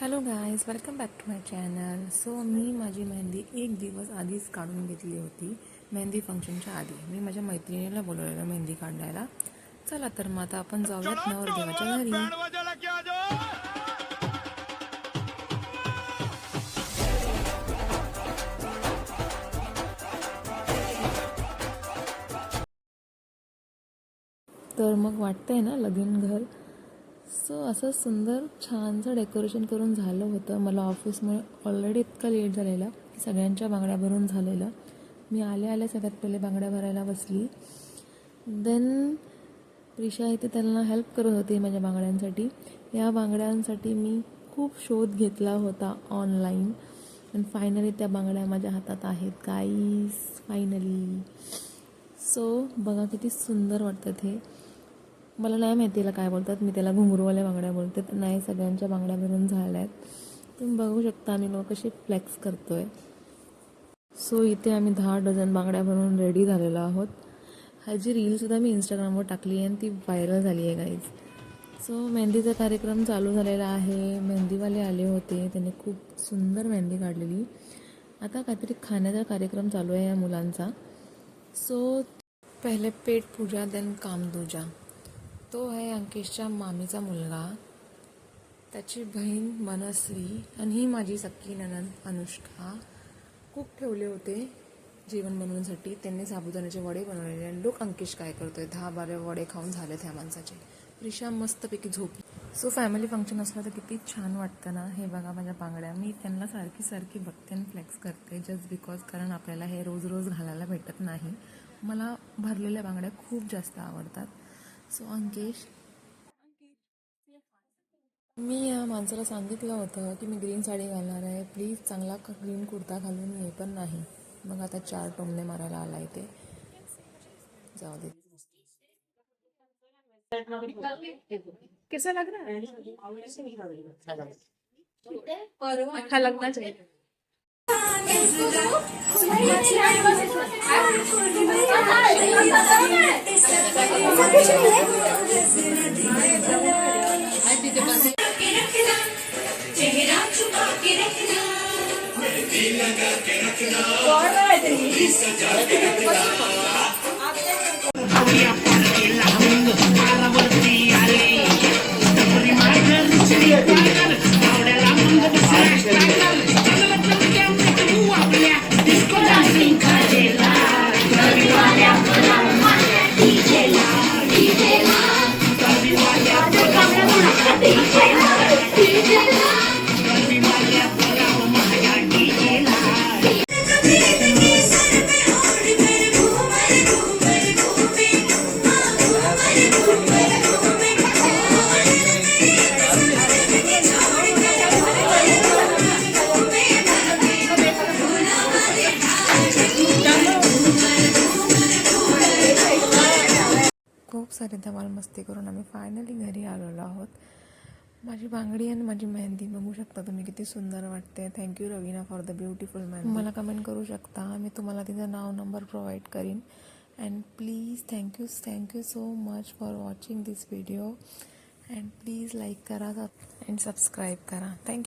Hello guys, welcome back to my channel. So मी माझी मेहंदी एक दिवस आधीच काढून घेतली होती. मेहंदी फंक्शनच्या आधी मी माझ्या मैत्रिणीला बोलवलेलं मेहंदी काढायला. चला तर मग आता आपण जाऊयात नवरदेवाच्या घरी. तर मग वाटतंय ना लगीन घर. सो असं सुंदर छानसं डेकोरेशन करून झालं होतं. मला ऑफिसमुळे ऑलरेडी इतका लेट झालेला की सगळ्यांच्या बांगड्या भरून झालेलं. मी आल्या सगळ्यात पहिले बांगड्या भरायला बसली. देन प्रिशा इथे त्यांना हेल्प करत होती माझ्या बांगड्यांसाठी. या बांगड्यांसाठी मी खूप शोध घेतला होता ऑनलाईन आणि फायनली त्या बांगड्या माझ्या हातात आहेत गाईस, फायनली. सो बघा किती सुंदर वाटतात हे. मला नाही माहिती याला काय बोलतात, मी त्याला घुंगरूवाल्या बांगड्या बोलते. तर नाही, सगळ्यांच्या बांगड्या भरून झाल्या आहेत. तुम्ही बघू शकता आम्ही लोक कशी फ्लेक्स करतो आहे. सो इथे आम्ही 10 डझन बांगड्या भरून रेडी झालेलो आहोत. ह्याची रीलसुद्धा मी इंस्टाग्रामवर टाकली आहे आणि ती व्हायरल झाली आहे गाईज. सो मेहंदीचा कार्यक्रम चालू झालेला आहे. मेहंदीवाले आले होते, त्यांनी खूप सुंदर मेहंदी काढलेली. आता काहीतरी खाण्याचा कार्यक्रम चालू आहे या मुलांचा. सो पहिले पेट पूजा, देन कामदूजा. तो आहे अंकिशच्या मामीचा मुलगा, त्याची बहीण मनस्वी आणि ही माझी सख्खी नणंद अनुष्का. खूप ठेवले होते जेवण बनवण्यासाठी. त्यांनी साबुदाण्याचे वडे बनवलेले आणि लोक अंकिश काय करतोय, 10-12 वडे खाऊन झाले त्या माणसाचे. प्रिशा मस्तपैकी झोपली. सो फॅमिली फंक्शन असलं तर किती छान वाटतं ना. हे बघा माझ्या बांगड्या, मी त्यांना सारखी बघते आणि फ्लेक्स करते जस्ट बिकॉज, कारण आपल्याला हे रोज रोज घालायला भेटत नाही. मला भरलेल्या बांगड्या खूप जास्त आवडतात. सो अंकिश, मी या माणसाला सांगितलं होतं की मी ग्रीन साडी घालणार आहे, प्लीज चांगला ग्रीन कुर्ता घालून ये, पण नाही. मग आता 4 टोमणे मारायला आला इथे. जाऊ दे. कैसा लग रहा है? अच्छा लगना चाहिए. खूप सारे धमाल मस्ती करून आम्ही फायनली घरी आलेलो आहोत. माझी बांगडी आणि माझी मेहंदी बघू शकता तुम्ही किती सुंदर वाटते. Thank you Raveena for the beautiful mehndi. मला कमेंट करू शकता, मी तुम्हाला तिचं नाव नंबर प्रोव्हाइड करीन. And please thank you so much for watching this video. And please like करा अँड सबस्क्राईब करा. थँक्यू.